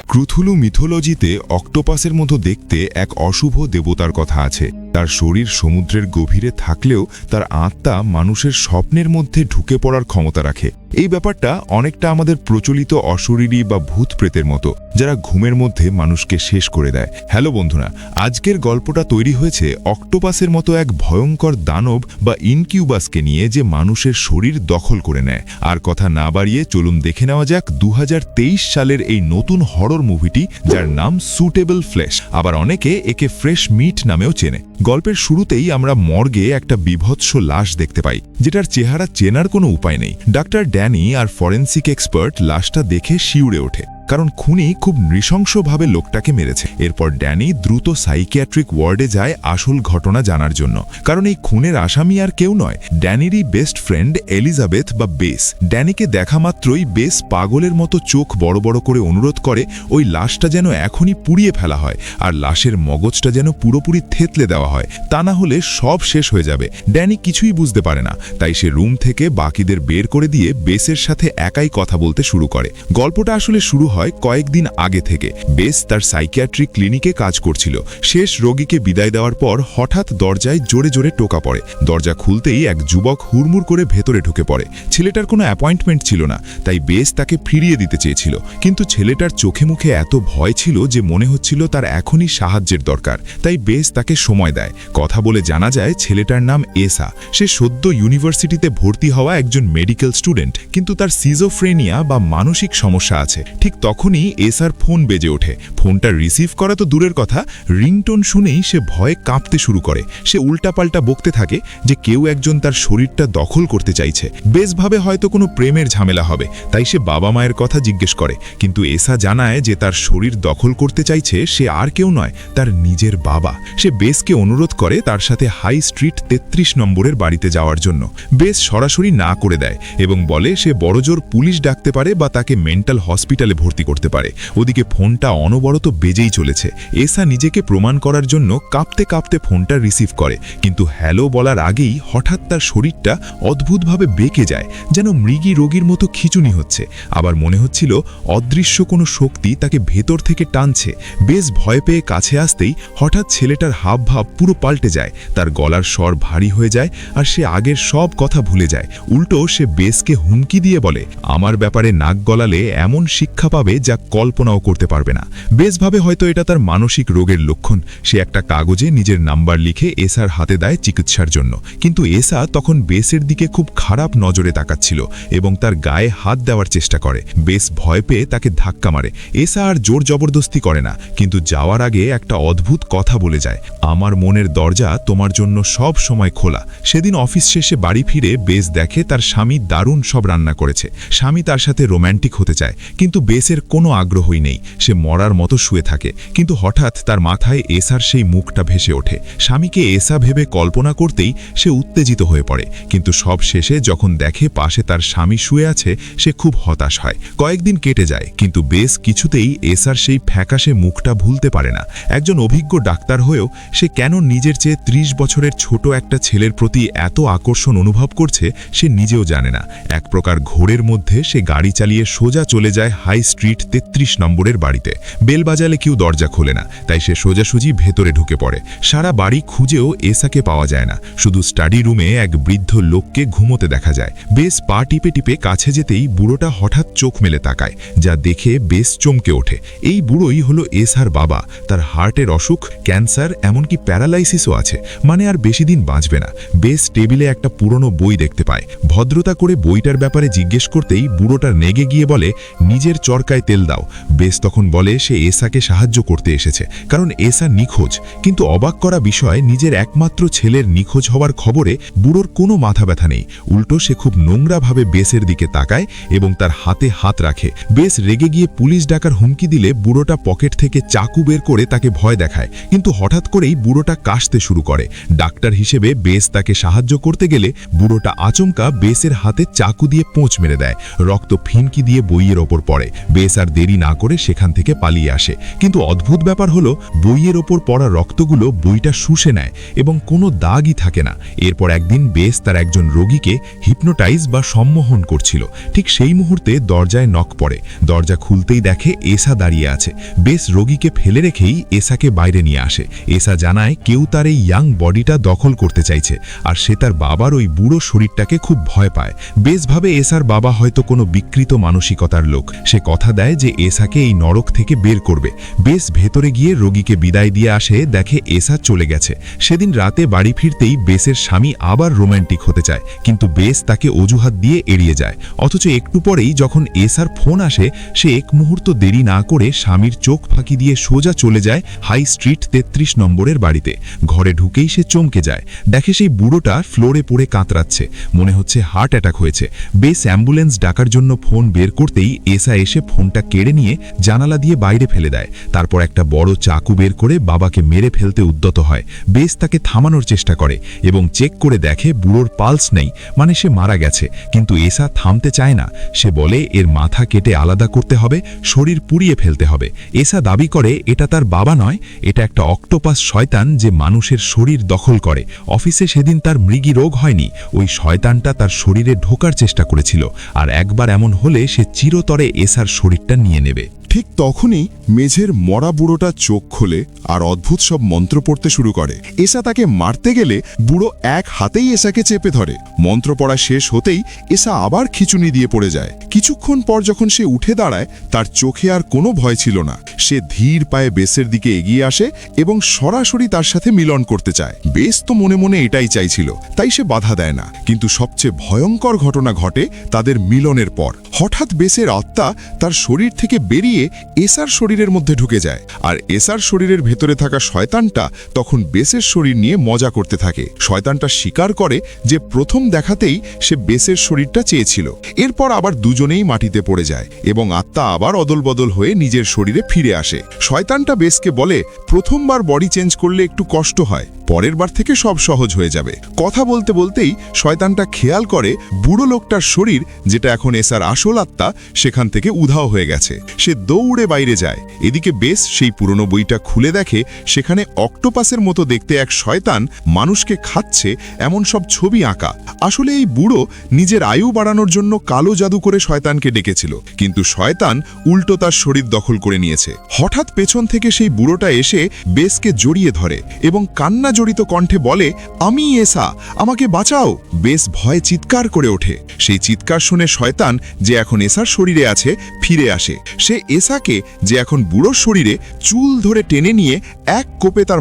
ক্রুথুলু মিথোলজিতে অক্টোপাসের মতো দেখতে এক অশুভ দেবতার কথা আছে। তার শরীর সমুদ্রের গভীরে থাকলেও তার আত্মা মানুষের স্বপ্নের মধ্যে ঢুকে পড়ার ক্ষমতা রাখে। এই ব্যাপারটা অনেকটা আমাদের প্রচলিত অশরীরী বা ভূত প্রেতের মতো, যারা ঘুমের মধ্যে মানুষকে শেষ করে দেয়। হ্যালো বন্ধুরা, আজকের গল্পটা তৈরি হয়েছে অক্টোপাসের মতো এক ভয়ঙ্কর দানব বা ইনকিউবাসকে নিয়ে, যে মানুষের শরীর দখল করে নেয়। আর কথা না বাড়িয়ে চলুন দেখে নেওয়া যাক 2023 সালের এই নতুন হরর মুভিটি, যার নাম সুটেবল ফ্লেশ। আবার অনেকে একে ফ্রেশ মিট নামেও চেনে। গল্পের শুরুতেই আমরা মর্গে একটা বিভৎস লাশ দেখতে পাই, যেটার চেহারা চেনার কোনো উপায় নেই। ডাক্তার ড্যানি আর ফরেন্সিক এক্সপার্ট লাশটা দেখে শিউরে ওঠে, কারণ খুনি খুব নৃশংসভাবে লোকটাকে মেরেছে। এরপর ড্যানি দ্রুত সাইকিয়াট্রিক ওয়ার্ডে যায় আসল ঘটনা জানার জন্য, কারণ এই খুনের আসামি আর কেউ নয়, ড্যানিরই বেস্ট ফ্রেন্ড এলিজাবেথ বা বেস। ড্যানিকে দেখা মাত্রই বেস পাগলের মতো চোখ বড় বড় করে অনুরোধ করে ওই লাশটা যেন এখনই পুড়িয়ে ফেলা হয়, আর লাশের মগজটা যেন পুরোপুরি থেতলে দেওয়া হয়, তা না হলে সব শেষ হয়ে যাবে। ড্যানি কিছুই বুঝতে পারে না, তাই সে রুম থেকে বাকিদের বের করে দিয়ে বেসের সাথে একাই কথা বলতে শুরু করে। গল্পটা আসলে শুরু হয় কয়েকদিন আগে থেকে। বেস তার সাইকিয়াট্রিক ক্লিনিকে কাজ করছিল। শেষ রোগীকে বিদায় দেওয়ার পর হঠাৎ দরজায় জোরে জোরে টোকা পড়ে। দরজা খুলতেই এক যুবক হুড়মুড় করে ভেতরে ঢুকে পড়ে। ছেলেটার কোনো অ্যাপয়েন্টমেন্ট ছিল না, তাই বেস তাকে ফিরিয়ে দিতে চেয়েছিল, কিন্তু ছেলেটার চোখে মুখে এত ভয় ছিল যে মনে হচ্ছিল তার এখনই সাহায্যের দরকার। তাই বেস তাকে সময় দেয়। কথা বলে জানা যায় ছেলেটার নাম এসা। সে সদ্য ইউনিভার্সিটিতে ভর্তি হওয়া একজন মেডিকেল স্টুডেন্ট, কিন্তু তার সিজোফ্রেনিয়া বা মানসিক সমস্যা আছে। ঠিক তখনই এসার ফোন বেজে ওঠে। ফোনটা রিসিভ করা তো দূরের কথা, রিংটোন শুনেই সে ভয়ে কাঁপতে শুরু করে। সে উল্টাপাল্টা বকতে থাকে যে কেউ একজন তার শরীরটা দখল করতে চাইছে। বেশ ভাবে হয়তো কোনো প্রেমের ঝামেলা হবে, তাই সে বাবা মায়ের কথা জিজ্ঞেস করে। কিন্তু এসা জানায় যে তার শরীর দখল করতে চাইছে সে আর কেউ নয়, তার নিজের বাবা। সে বেসকে অনুরোধ করে তার সাথে হাই স্ট্রিট 33 নম্বরের বাড়িতে যাওয়ার জন্য। বেস সরাসরি না করে দেয় এবং বলে সে বড়জোর পুলিশ ডাকতে পারে বা তাকে মেন্টাল হসপিটালে ভর্তি করতে পারে। ওদিকে ফোনটা অনবরত বেজেই চলেছে। এসা নিজেকে প্রমাণ করার জন্য কাঁপতে কাঁপতে ফোনটা রিসিভ করে, কিন্তু হ্যালো বলার আগেই হঠাৎ তার শরীরটা অদ্ভুতভাবে বেঁকে যায়, যেন মৃগী রোগীর মতো খিচুনি হচ্ছে। আবার মনে হচ্ছিল অদৃশ্য কোনো শক্তি তাকে ভেতর থেকে টানছে। বেশ ভয় পেয়ে কাছে আসতেই হঠাৎ ছেলেটার হাবভাব পুরো পাল্টে যায়। তার গলার স্বর ভারী হয়ে যায়, আর সে আগের সব কথা ভুলে যায়। উল্টো সে বেসকে হুমকি দিয়ে বলে, আমার ব্যাপারে নাক গলালে এমন শিক্ষা পাবে যা কল্পনাও করতে পারবে না। বেশ ভাবে হয়তো এটা তার মানসিক রোগের লক্ষণ। সে একটা কাগজে নিজের নাম্বার লিখে এসার হাতে দেয় চিকিৎসার জন্য, কিন্তু এসা তখন বেসের দিকে খুব খারাপ নজরে তাকাচ্ছিল এবং তার গায়ে হাত দেওয়ার চেষ্টা করে। বেশ ভয় পেয়ে তাকে ধাক্কা মারে। এসা আর জোর জবরদস্তি করে না, কিন্তু যাওয়ার আগে একটা অদ্ভুত কথা বলে যায়, আমার মনের দরজা তোমার জন্য সব সময় খোলা। সেদিন অফিস শেষে বাড়ি ফিরে বেস দেখে তার স্বামী দারুণ সব রান্না করেছে। স্বামী তার সাথে রোম্যান্টিক হতে চায়, কিন্তু বেসের কোনো আগ্রহই নেই। সে মরার মতো শুয়ে থাকে, কিন্তু হঠাৎ তার মাথায় এসার সেই মুখটা ভেসে ওঠে। স্বামীকে এসা ভেবে কল্পনা করতেই সে উত্তেজিত হয়ে পড়ে, কিন্তু সব শেষে যখন দেখে পাশে তার স্বামী শুয়ে আছে, সে খুব হতাশ হয়। কয়েকদিন কেটে যায়, কিন্তু বেস কিছুতেই এসার সেই ফ্যাকাশে মুখটা ভুলতে পারে না। একজন অভিজ্ঞ ডাক্তার হয়েও সে কেন নিজের চেয়ে 30 বছরের ছোট একটা ছেলের প্রতি এত আকর্ষণ অনুভব করছে সে নিজেও জানে না। এক প্রকার ঘোরের মধ্যে সে গাড়ি চালিয়ে সোজা চলে যায় হাই স্ট্রিট 33 নম্বরের বাড়িতে। বেল বাজালে কেউ দরজা খোলে না, তাই সে সোজাসুজি ভেতরে ঢুকে পড়ে। সারা বাড়ি খুঁজেও এসাকে পাওয়া যায় না, শুধু স্টাডি রুমে এক বৃদ্ধ লোককে ঘুমোতে দেখা যায়। বেশ পা টিপে টিপে কাছে যেতেই বুড়োটা হঠাৎ চোখ মেলে তাকায়, যা দেখে বেশ চমকে ওঠে। এই বুড়োই হলো এসার বাবা। তার হার্টের অসুখ, ক্যান্সার, এমনকি প্যারালাইসিসও আছে, মানে আর বেশি দিন বাঁচবে না। বেশ টেবিলে একটা পুরনো বই দেখতে পায়। ভদ্রতা করে বইটার ব্যাপারে জিজ্ঞেস করতেই বুড়োটা নেগে গিয়ে বলে, নিজের চরকায় তেল দাও। বেশ তখন বলে সে এসাকে সাহায্য করতে এসেছে, কারণ এসা নিখোঁজ। কিন্তু অবাক করা বিষয়, নিজের একমাত্র ছেলের নিখোঁজ হওয়ার খবরে বুড়োর কোনো মাথা ব্যথা নেই। উল্টো সে খুব নোংরাভাবে বেসের দিকে তাকায় এবং তার হাতে হাত রাখে। বেশ রেগে গিয়ে পুলিশ ডাকার হুমকি দিলে বুড়োটা পকেট থেকে চাকু বের করে তাকে ভয় দেখায়, কিন্তু হঠাৎ করেই বুড়োটা কাশতে শুরু করে। ডাক্তার হিসেবে বেস তাকে সাহায্য করতে গেলে বুড়োটা আচমকা বেসের হাতে চাকু দিয়ে পোঁচ মেরে দেয়। রক্ত ফিনকি দিয়ে বইয়ের ওপর পড়ে। বেস আর দেরি না করে সেখান থেকে পালিয়ে আসে, কিন্তু অদ্ভুত ব্যাপার হলো বইয়ের ওপর পড়া রক্তগুলো বইটা শুষে নেয় এবং কোনো দাগই থাকে না। এরপর একদিন বেস তার একজন রোগীকে হিপনোটাইজ বা সম্মোহন করছিল। ঠিক সেই মুহূর্তে দরজায় নক পড়ে। দরজা খুলতেই দেখে এসা দাঁড়িয়ে আছে। বেস রোগীকে ফেলে রেখেই এসাকে বাইরে নিয়ে আসে। এসা জানায় কেউ তার এই ইয়াং বডিটা দখল করতে চাইছে, আর সে তার বাবার ওই বুড়ো শরীরটাকে খুব ভয় পায়। বেস ভাবে এসার বাবা হয়তো কোনো বিকৃত মানসিকতার লোক। সে কথা দেয় যে এসাকে এই নরক থেকে বের করবে। বেস ভেতরে গিয়ে রোগীকে বিদায় দিয়ে আসে, দেখে এসা চলে গেছে। সেদিন রাতে বাড়ি ফিরতেই বেসের স্বামী আবার রোম্যান্টিক হতে চায়, কিন্তু বেস তাকে অজুহাত দিয়ে এড়িয়ে যায়। অথচ একটু পরেই যখন এসার ফোন আসে, সে এক মুহূর্ত দেরি না করে স্বামীর চোখ ফাঁকি দিয়ে সোজা চলে যায় হাই স্ট্রিট 33 নম্বরের বাড়িতে। ঘরে ঢুকেই সে চমকে যায়, দেখে সেই বুড়োটা ফ্লোরে পড়ে কাতরাচ্ছে, মনে হচ্ছে হার্ট অ্যাটাক হয়েছে। বেস অ্যাম্বুলেন্স ডাকার জন্য ফোন বের করতেই এসা এসে ফোনটা কেড়ে নিয়ে জানালা দিয়ে বাইরে ফেলে দেয়। তারপর একটা বড় চাকু বের করে বাবাকে মেরে ফেলতে উদ্যত হয়। বেস তাকে থামানোর চেষ্টা করে এবং চেক করে দেখে বুড়োর পালস নেই, মানে সে মারা গেছে। কিন্তু এসা থামতে চায় না। সে বলে এর মাথা কেটে আলাদা করতে হবে, শরীর পুড়িয়ে ফেলতে হবে। এসা দাবি করে এটা তার বাবা নয়, এটা একটা অক্টোপাস শয়তান যে মানুষের শরীর দখল করে। অফিসে সেদিন তার মৃগী রোগ হয়নি, ওই শয়তানটা তার শরীরে ঢোকার চেষ্টা করেছিল, আর একবার এমন হলে সে চিরতরে এসার শরীরটা নিয়ে নেবে। ঠিক তখনই মেঝের মরা বুড়োটা চোখ খোলে আর অদ্ভুত সব মন্ত্র পড়তে শুরু করে। এসা তাকে মারতে গেলে বুড়ো এক হাতেই এসাকে চেপে ধরে। মন্ত্র পড়া শেষ হতেই এসা আবার খিচুনি দিয়ে পড়ে যায়। কিছুক্ষণ পর যখন সে উঠে দাঁড়ায়, তার চোখে আর কোনো ভয় ছিল না। সে ধীর পায়ে বেসের দিকে এগিয়ে আসে এবং সরাসরি তার সাথে মিলন করতে চায়। বেস তো মনে মনে এটাই চাইছিল, তাই সে বাধা দেয় না। কিন্তু সবচেয়ে ভয়ঙ্কর ঘটনা ঘটে তাদের মিলনের পর। হঠাৎ বেসের আত্মা তার শরীর থেকে বেরিয়ে এসার শরীরের মধ্যে ঢুকে যায়, আর এসার শরীরের ভেতরে থাকা শয়তানটা তখন বেসের শরীর নিয়ে মজা করতে থাকে। শয়তানটা স্বীকার করে যে প্রথম দেখাতেই সে বেসের শরীরটা চেয়েছিল। এরপর আবার দুজনেই মাটিতে পড়ে যায় এবং আত্মা আবার অদলবদল হয়ে নিজের শরীরে ফিরে আসে। শয়তানটা বেসকে বলে প্রথমবার বডি চেঞ্জ করলে একটু কষ্ট হয়, পরের বার থেকে সব সহজ হয়ে যাবে। কথা বলতে বলতেই শয়তানটা খেয়াল করে বুড়ো লোকটার শরীর, যেটা এখন এসার আসল আত্মা, সেখান থেকে উধাও হয়ে গেছে। সে দৌড়ে বাইরে যায়। এদিকে বেস সেই পুরনো বইটা খুলে দেখে সেখানে অক্টোপাসের মতো দেখতে এক শয়তান মানুষকে খাচ্ছে এমন সব ছবি আঁকা। আসলে এই বুড়ো নিজের আয়ু বাড়ানোর জন্য কালো জাদু করে শয়তানকে ডেকেছিল, কিন্তু শয়তান উল্টো তার শরীর দখল করে নিয়েছে। হঠাৎ পেছন থেকে সেই বুড়োটা এসে বেসকে জড়িয়ে ধরে এবং কান্না জড়িত কণ্ঠে বলে, আমি এসা, আমাকে বাঁচাও। বেস ভয়ে চিৎকার করে ওঠে। সেই চিৎকার শুনে শয়তান, যে এখন এসার শরীরে আছে, ফিরে আসে। সে এসাকে, যে এখন বুড়োর শরীরে, চুল ধরে টেনে নিয়ে এক কোপে তার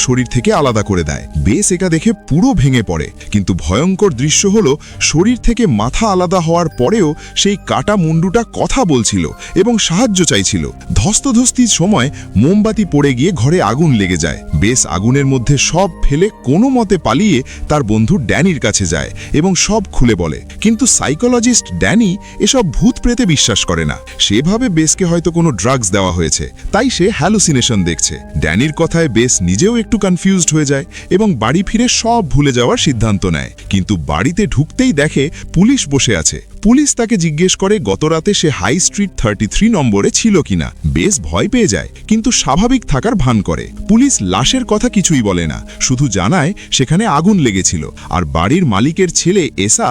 শরীর থেকে আলাদা করে দেয়। বেস এটা দেখে পুরো ভেঙে পড়ে। কিন্তু ভয়ঙ্কর দৃশ্য হলো, শরীর থেকে মাথা আলাদা হওয়ার পরেও সেই কাটা মুন্ডুটা কথা বলছিল এবং সাহায্য চাইছিল। ধস্তাধস্তির সময় মোমবাতি পড়ে গিয়ে ঘরে আগুন লেগে যায়। বেস আগুনের মধ্যে সব ফেলে কোনো মতে পালিয়ে তার বন্ধু ড্যানির কাছে যায় এবং সব খুলে বলে। কিন্তু সাইকোলজিস্ট ড্যানি এসব ভূত প্রেতে বিশ্বাস করে না। সেভাবে বেসকে হয়তো কোনো ড্রাগস দেওয়া হয়েছে, তাই সে হ্যালুসিনেশন দেখছে। ড্যানির কথায় বেস নিজেও একটু কনফিউজড হয়ে যায় এবং বাড়ি ফিরে সব ভুলে যাওয়ার সিদ্ধান্ত নেয়। কিন্তু বাড়িতে ঢুকতেই দেখে পুলিশ বসে আছে। পুলিশ তাকে জিজ্ঞেস করে গতরাতে সে হাই স্ট্রিট 33 নম্বরে ছিল কিনা। বেশ ভয় পেয়ে যায়, কিন্তু স্বাভাবিক থাকার ভান করে। পুলিশ লাশের কথা কিছুই বলে না, শুধু জানায় সেখানে আগুন লেগেছিল। আর বাড়ির মালিকের ছেলে এসা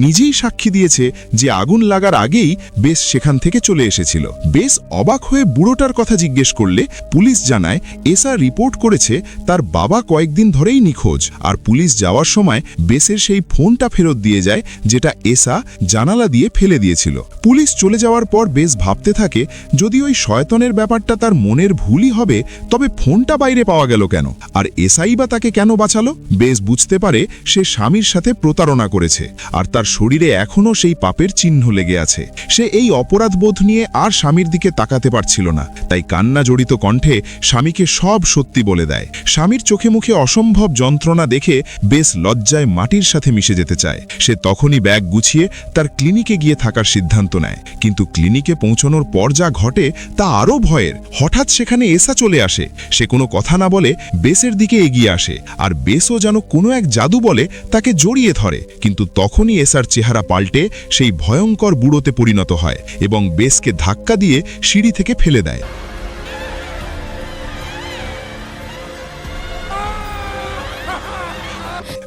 নিজেই সাক্ষী দিয়েছে যে আগুন লাগার আগেই বেশ সেখান থেকে চলে এসেছিল। বেশ অবাক হয়ে বুড়োটার কথা জিজ্ঞেস করলে পুলিশ জানায় এসা রিপোর্ট করেছে তার বাবা কয়েকদিন ধরেই নিখোঁজ। আর পুলিশ যাওয়ার সময় বেসের সেই ফোনটা ফেরত দিয়ে যায়, যেটা এসা জানালা দিয়ে ফেলে দিয়েছিল। পুলিশ চলে যাওয়ার পর বেশ ভাবতে থাকে, যদি ওই শয়তানের ব্যাপারটা তার মনের ভুলই হবে, তবে ফোনটা বাইরে পাওয়া গেল কেন, আর এসআই বা তাকে কেন বাঁচালো? বেশ বুঝতে পারে সে স্বামীর সাথে প্রতারণা করেছে, আর তার শরীরে এখনও সেই পাপের চিহ্ন লেগে আছে। সে এই অপরাধবোধ নিয়ে আর স্বামীর দিকে তাকাতে পারছিল না, তাই কান্না জড়িত কণ্ঠে স্বামীকে সব সত্যি বলে দেয়। স্বামীর চোখে মুখে অসম্ভব যন্ত্রণা দেখে বেশ লজ্জায় মাটির সাথে মিশে যেতে চায়। সে তখনই ব্যাগ গুছিয়ে তার ক্লিনিকে গিয়ে থাকার সিদ্ধান্ত নেয়, কিন্তু ক্লিনিকে পৌঁছানোর পর যা ঘটে তা আরও ভয়ের। হঠাৎ সেখানে এসা চলে আসে। সে কোনো কথা না বলে বেসের দিকে এগিয়ে আসে, আর বেসও যেন কোনো এক জাদু বলে তাকে জড়িয়ে ধরে। কিন্তু তখনই এসার চেহারা পাল্টে সেই ভয়ঙ্কর বুড়োতে পরিণত হয় এবং বেসকে ধাক্কা দিয়ে সিঁড়ি থেকে ফেলে দেয়।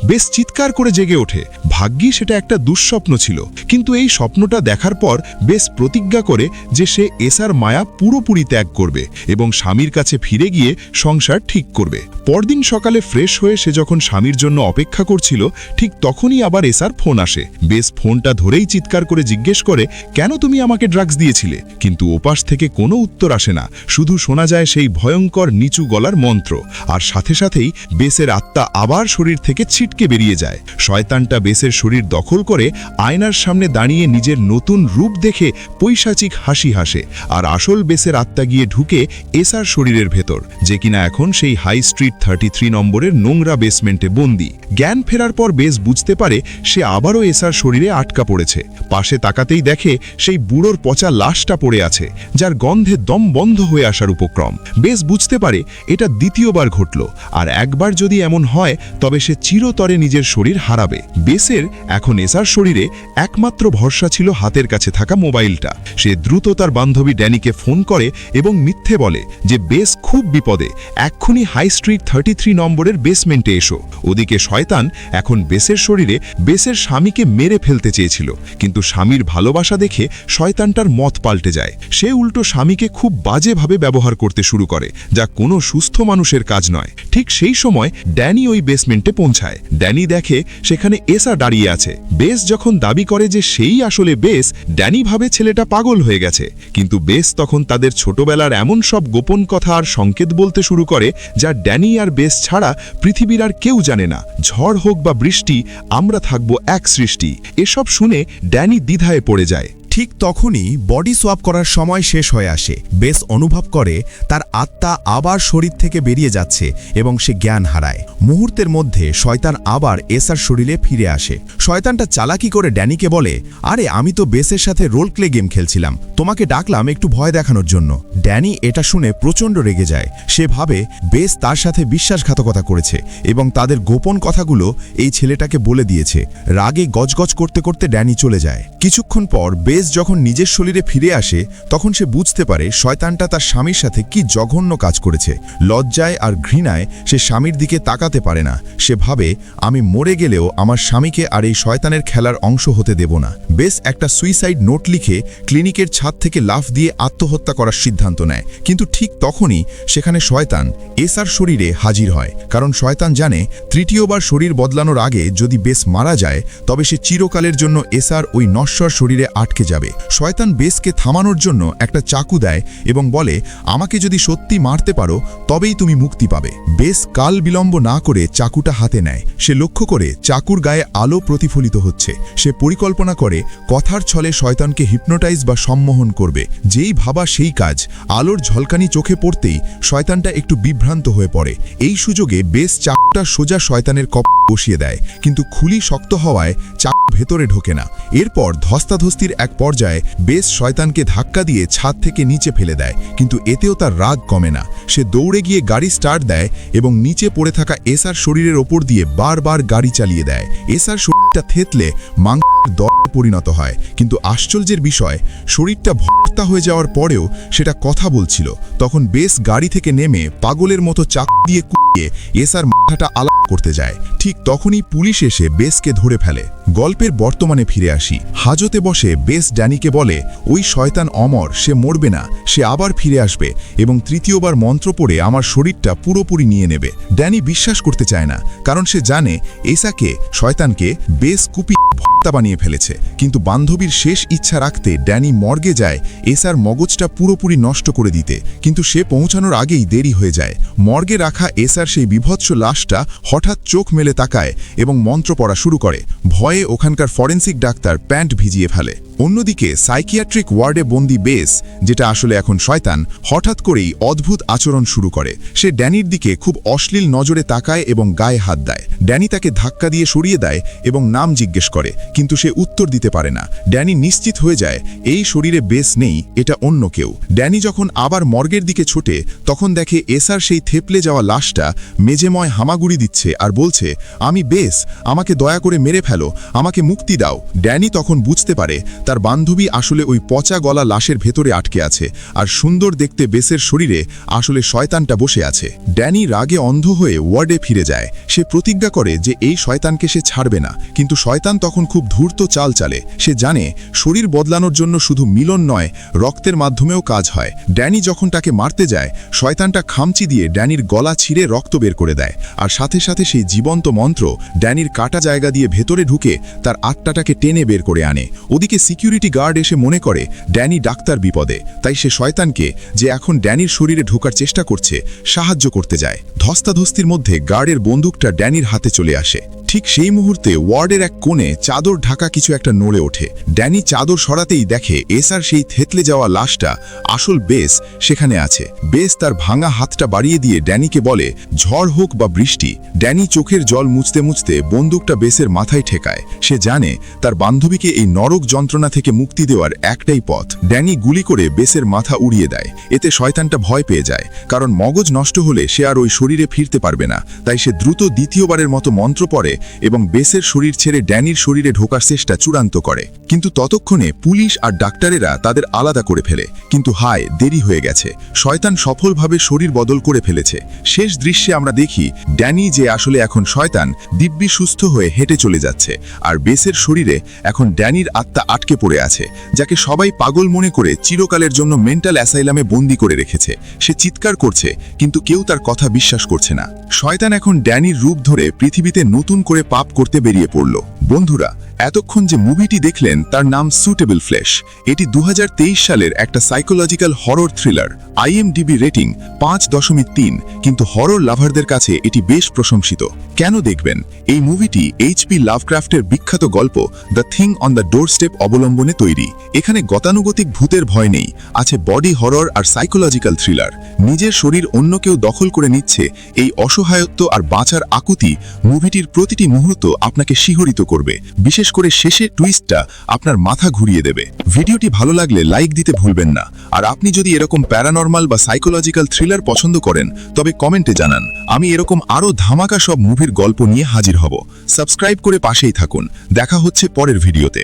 বেশ চিৎকার করে জেগে ওঠে। ভাগ্যি সেটা একটা দুঃস্বপ্ন ছিল, কিন্তু এই স্বপ্নটা দেখার পর বেশ প্রতিজ্ঞা করে যে সে এসার মায়া পুরোপুরি ত্যাগ করবে এবং স্বামীর কাছে ফিরে গিয়ে সংসার ঠিক করবে। পরদিন সকালে ফ্রেশ হয়ে সে যখন স্বামীর জন্য অপেক্ষা করছিল, ঠিক তখনই আবার এসার ফোন আসে। বেশ ফোনটা ধরেই চিৎকার করে জিজ্ঞেস করে, কেন তুমি আমাকে ড্রাগস দিয়েছিলে? কিন্তু ওপাশ থেকে কোনো উত্তর আসে না, শুধু শোনা যায় সেই ভয়ঙ্কর নিচু গলার মন্ত্র। আর সাথে সাথেই বেসের আত্মা আবার শরীর থেকে ছিটকে বেরিয়ে যায়। শয়তানটা বেসের শরীর দখল করে আয়নার সামনে দাঁড়িয়ে নিজের নতুন রূপ দেখে পৈশাচিক হাসি হাসে, আর আসল বেসের আত্মা গিয়ে ঢুকে এসার শরীরের ভেতর, যে কিনা এখন সেই হাই স্ট্রিট 33 নম্বরের নোংরা বেসমেন্টে বন্দি। জ্ঞান ফেরার পর বেস বুঝতে পারে সে আবারও এসার শরীরে আটকা পড়েছে। পাশে তাকাতেই দেখে সেই বুড়োর পচা লাশটা পড়ে আছে, যার গন্ধে দম বন্ধ হয়ে আসার উপক্রম। বেস বুঝতে পারে এটা দ্বিতীয়বার ঘটল, আর একবার যদি এমন হয় তবে সে চিরতরে নিজের শরীর হারাবে। বেসের এখন এসার শরীরে একমাত্র ভরসা ছিল হাতের কাছে থাকা মোবাইলটা। সে দ্রুত তার বান্ধবী ড্যানিকে ফোন করে এবং মিথ্যে বলে যে বেস খুব বিপদে, এক্ষুনি হাই স্ট্রিট 33 নম্বরের বেসমেন্টে এসো। ওদিকে শয়তান এখন বেসের শরীরে বেসের স্বামীকে মেরে ফেলতে চেয়েছিল, কিন্তু স্বামীর ভালোবাসা দেখে শয়তানটার মত পাল্টে যায়। সে উল্টো স্বামীকে খুব বাজেভাবে ব্যবহার করতে শুরু করে, যা কোনো সুস্থ মানুষের কাজ নয়। ঠিক সেই সময় ড্যানি ওই বেসমেন্টে পৌঁছায়। ড্যানি দেখে সেখানে এসা দাঁড়িয়ে আছে। বেস যখন দাবি করে যে সেই আসলে বেস, ড্যানি ভাবে ছেলেটা পাগল হয়ে গেছে। কিন্তু বেস তখন তাদের ছোটবেলার এমন সব গোপন কথা আর সংকেত বলতে শুরু করে যা ড্যানি আর বেস ছাড়া পৃথিবীর আর কেউ জানে না। ঝড় হোক বা বৃষ্টি, আমরা থাকবো এক সৃষ্টি। এসব শুনে ড্যানি দ্বিধায় পড়ে যায়। ঠিক তখনই বডি সোয়াপ করার সময় শেষ হয়ে আসে। বেস অনুভব করে তার আত্মা আবার শরীর থেকে বেরিয়ে যাচ্ছে এবং সে জ্ঞান হারায়। মুহূর্তের মধ্যে শয়তান আবার এসার শরীরে ফিরে আসে। শয়তানটা চালাকি করে ড্যানিকে বলে, আরে আমি তো বেসের সাথে রোল প্লে গেম খেলছিলাম, তোমাকে ডাকলাম একটু ভয় দেখানোর জন্য। ড্যানি এটা শুনে প্রচণ্ড রেগে যায়। সে ভাবে বেস তার সাথে বিশ্বাসঘাতকতা করেছে এবং তাদের গোপন কথাগুলো এই ছেলেটাকে বলে দিয়েছে। রাগে গজগজ করতে করতে ড্যানি চলে যায়। কিছুক্ষণ পর বেস যখন নিজের শরীরে ফিরে আসে, তখন সে বুঝতে পারে শয়তানটা তার স্বামীর সাথে কি জঘন্য কাজ করেছে। লজ্জায় আর ঘৃণায় সে স্বামীর দিকে তাকাতে পারে না। সে ভাবে, আমি মরে গেলেও আমার স্বামীকে আর এই শয়তানের খেলার অংশ হতে দেব না। বেস একটা সুইসাইড নোট লিখে ক্লিনিকের ছাদ থেকে লাফ দিয়ে আত্মহত্যা করার সিদ্ধান্ত নেয়। কিন্তু ঠিক তখনই সেখানে শয়তান এসার শরীরে হাজির হয়, কারণ শয়তান জানে তৃতীয়বার শরীর বদলানোর আগে যদি বেস মারা যায় তবে সে চিরকালের জন্য এসার ওই নশ্বর শরীরে আটকে যাবে। শয়তান বেসকে থামানোর জন্য একটা চাকু দেয় এবং বলে, আমাকে যদি সত্যি মারতে পারো তবেই তুমি মুক্তি পাবে। বেস কাল বিলম্ব না করে চাকুটা হাতে নেয়। সে লক্ষ্য করে চাকুর গায়ে আলো প্রতিফলিত হচ্ছে। সে পরিকল্পনা করে কথার ছলে শয়তানকে হিপনোটাইজ বা সম্মোহন করবে। যেই ভাবা সেই কাজ। আলোর ঝলকানি চোখে পড়তেই শয়তানটা একটু বিভ্রান্ত হয়ে পড়ে। এই সুযোগে বেস চাকুটা সোজা শয়তানের কপালে বসিয়ে দেয়, কিন্তু খুলি শক্ত হওয়ায় চাকু ভেতরে ঢোকে না। এরপর ধস্তাধস্তির এক পর্যায়ে বেস শয়তানকে ধাক্কা দিয়ে ছাদ থেকে নিচে ফেলে দেয়, কিন্তু এতেও তার রাগ কমে না। সে দৌড়ে গিয়ে গাড়ি স্টার্ট দেয় এবং নিচে পড়ে থাকা এসার শরীরের ওপর দিয়ে বারবার গাড়ি চালিয়ে দেয়। এসার শরীরটা থেতলে মাংসের দলে পরিণত হয়, কিন্তু আশ্চর্যের বিষয়, শরীরটা ভর্তা হয়ে যাওয়ার পরেও সেটা কথা বলছিল। তখন বেস গাড়ি থেকে নেমে পাগলের মতো চাকু দিয়ে কুপিয়ে এসার মাথাটা আলাদা করতে যায়। ঠিক তখনই পুলিশ এসে বেসকে ধরে ফেলে। গল্পের বর্তমানে ফিরে আসি। হাজতে বসে বেস ড্যানিকে বলে, ওই শয়তান অমর, সে মরবে না, সে আবার ফিরে আসবে এবং তৃতীয়বার মন্ত্র পড়ে আমার শরীরটা পুরোপুরি নিয়ে নেবে। ড্যানি বিশ্বাস করতে চায় না, কারণ সে জানে এসাকে, শয়তানকে বেস কুপি ভর্তা বানিয়ে ফেলেছে। কিন্তু বান্ধবীর শেষ ইচ্ছা রাখতে ড্যানি মর্গে যায় এসার মগজটা পুরোপুরি নষ্ট করে দিতে, কিন্তু সে পৌঁছানোর আগেই দেরি হয়ে যায়। মর্গে রাখা এসার সেই বিভৎস লাশটা হঠাৎ চোখ মেলে তাকায় এবং মন্ত্র পড়া শুরু করে। ভয়ে ওখানকার ফরেন্সিক ডাক্তার প্যান্ট ভিজিয়ে ফেলে। অন্যদিকে সাইকিয়াট্রিক ওয়ার্ডে বন্দি বেস, যেটা আসলে এখন শয়তান, হঠাৎ করেই অদ্ভুত আচরণ শুরু করে। সে ড্যানির দিকে খুব অশ্লীল নজরে তাকায় এবং গায়ে হাত দেয়। ড্যানি তাকে ধাক্কা দিয়ে সরিয়ে দেয় এবং নাম জিজ্ঞেস করে, কিন্তু সে উত্তর দিতে পারে না। ড্যানি নিশ্চিত হয়ে যায় এই শরীরে বেস নেই, এটা অন্য কেউ। ড্যানি যখন আবার মর্গের দিকে ছোটে তখন দেখে এসার সেই থেপলে যাওয়া লাশটা মেঝেময় হামাগুড়ি দিচ্ছে আর বলছে, আমি বেস, আমাকে দয়া করে মেরে ফেলো, আমাকে মুক্তি দাও। ড্যানি তখন বুঝতে পারে তার বান্ধবী আসলে ওই পচা গলা লাশের ভেতরে আটকে আছে, আর সুন্দর দেখতে বেসের শরীরে আসলে শয়তানটা বসে আছে। ড্যানি রাগে অন্ধ হয়ে ওয়ার্ডে ফিরে যায়। সে প্রতিজ্ঞা করে যে এই শয়তানকে সে ছাড়বে না, কিন্তু শয়তান তখন খুব ধূর্ত চাল চালে। সে জানে শরীর বদলানোর জন্য শুধু মিলন নয়, রক্তের মাধ্যমেও কাজ হয়। ড্যানি যখন তাকে মারতে যায়, শয়তানটা খামচি দিয়ে ড্যানির গলা ছিঁড়ে রক্ত বের করে দেয়, আর সাথে সাথে সেই জীবন্ত মন্ত্র ড্যানির কাটা জায়গা দিয়ে ভেতরে ঢুকে তার আত্মাটাকে টেনে বের করে আনে। ওদিকে সিকিউরিটি গার্ড এসে মনে করে ড্যানি ডাক্তার বিপদে, তাই সে শয়তানকে, যে এখন ড্যানির শরীরে ঢোকার চেষ্টা করছে, সাহায্য করতে যায়। ধস্তাধস্তির মধ্যে গার্ডের বন্দুকটা ড্যানির হাতে চলে আসে। ঠিক সেই মুহূর্তে ওয়ার্ডের এক কোণে চাদর ঢাকা কিছু একটা নড়ে ওঠে। ড্যানি চাদর সরাতেই দেখে এসার সেই থেতলে যাওয়া লাশটা, আসল বেস, সেখানে আছে। বেস তার ভাঙা হাতটা বাড়িয়ে দিয়ে ড্যানিকে বলে, ঝড় হোক বা বৃষ্টি। ড্যানি চোখের জল মুছতে মুছতে বন্দুকটা বেসের মাথায় ঠেকায়। সে জানে তার বান্ধবীকে এই নরক যন্ত্রণা থেকে মুক্তি দেওয়ার একটাই পথ। ড্যানি গুলি করে বেসের মাথা উড়িয়ে দেয়। এতে শয়তানটা ভয় পেয়ে যায়, কারণ মগজ নষ্ট হলে সে আর ওই শরীরে ফিরতে পারবে না। তাই সে দ্রুত দ্বিতীয়বারের মতো মন্ত্র পড়ে এবং বেসের শরীর ছেড়ে ড্যানির শরীরে ঢোকার চেষ্টা চূড়ান্ত করে। কিন্তু ততক্ষণে পুলিশ আর ডাক্তারেরা তাদের আলাদা করে ফেলে। কিন্তু হায়, দেরি হয়ে গেছে। শয়তান সফলভাবে শরীর বদল করে ফেলেছে। শেষ দৃশ্যে আমরা দেখি ড্যানি, যে আসলে এখন শয়তান, দিব্যি সুস্থ হয়ে হেঁটে চলে যাচ্ছে, আর বেসের শরীরে এখন ড্যানির আত্মা আটকে পড়ে আছে, যাকে সবাই পাগল মনে করে চিরকালের জন্য মেন্টাল অ্যাসাইলামে বন্দি করে রেখেছে। সে চিৎকার করছে, কিন্তু কেউ তার কথা বিশ্বাস করছে না। শয়তান এখন ড্যানির রূপ ধরে পৃথিবীতে নতুন করে পাপ করতে বেরিয়ে পড়ল। বন্ধুরা, এতক্ষণ যে মুভিটি দেখলেন তার নাম সুটেবল ফ্লেশ। এটি 2023 সালের একটা psychological horror thriller. IMDb rating 5.3, কিন্তু হরর লাভারদের কাছে এটি বেশ প্রশংসিত। কেন দেখবেন? এই মুভিটি HP লাভক্রাফটের বিখ্যাত গল্প দ্য থিং অন দ্য ডোরস্টেপ অবলম্বনে তৈরি। এখানে গতানুগতিক ভূতের ভয় নেই, আছে বডি হরর আর সাইকোলজিক্যাল থ্রিলার। নিজের শরীর অন্য কেউ দখল করে নিচ্ছে, এই অসহায়ত্ব আর বাঁচার আকুতি মুভিটির প্রতিটি মুহূর্ত আপনাকে শিহরিত করবে। বিশেষ করে শেষে টুইস্টটা আপনার মাথা ঘুরিয়ে দেবে। ভিডিওটি ভালো লাগলে লাইক দিতে ভুলবেন না। আর আপনি যদি এরকম প্যারানরমাল বা সাইকোলজিক্যাল থ্রিলার পছন্দ করেন, তবে কমেন্টে জানান। আমি এরকম আরও ধামাকা সব মুভির গল্প নিয়ে হাজির হব। সাবস্ক্রাইব করে পাশেই থাকুন। দেখা হচ্ছে পরের ভিডিওতে।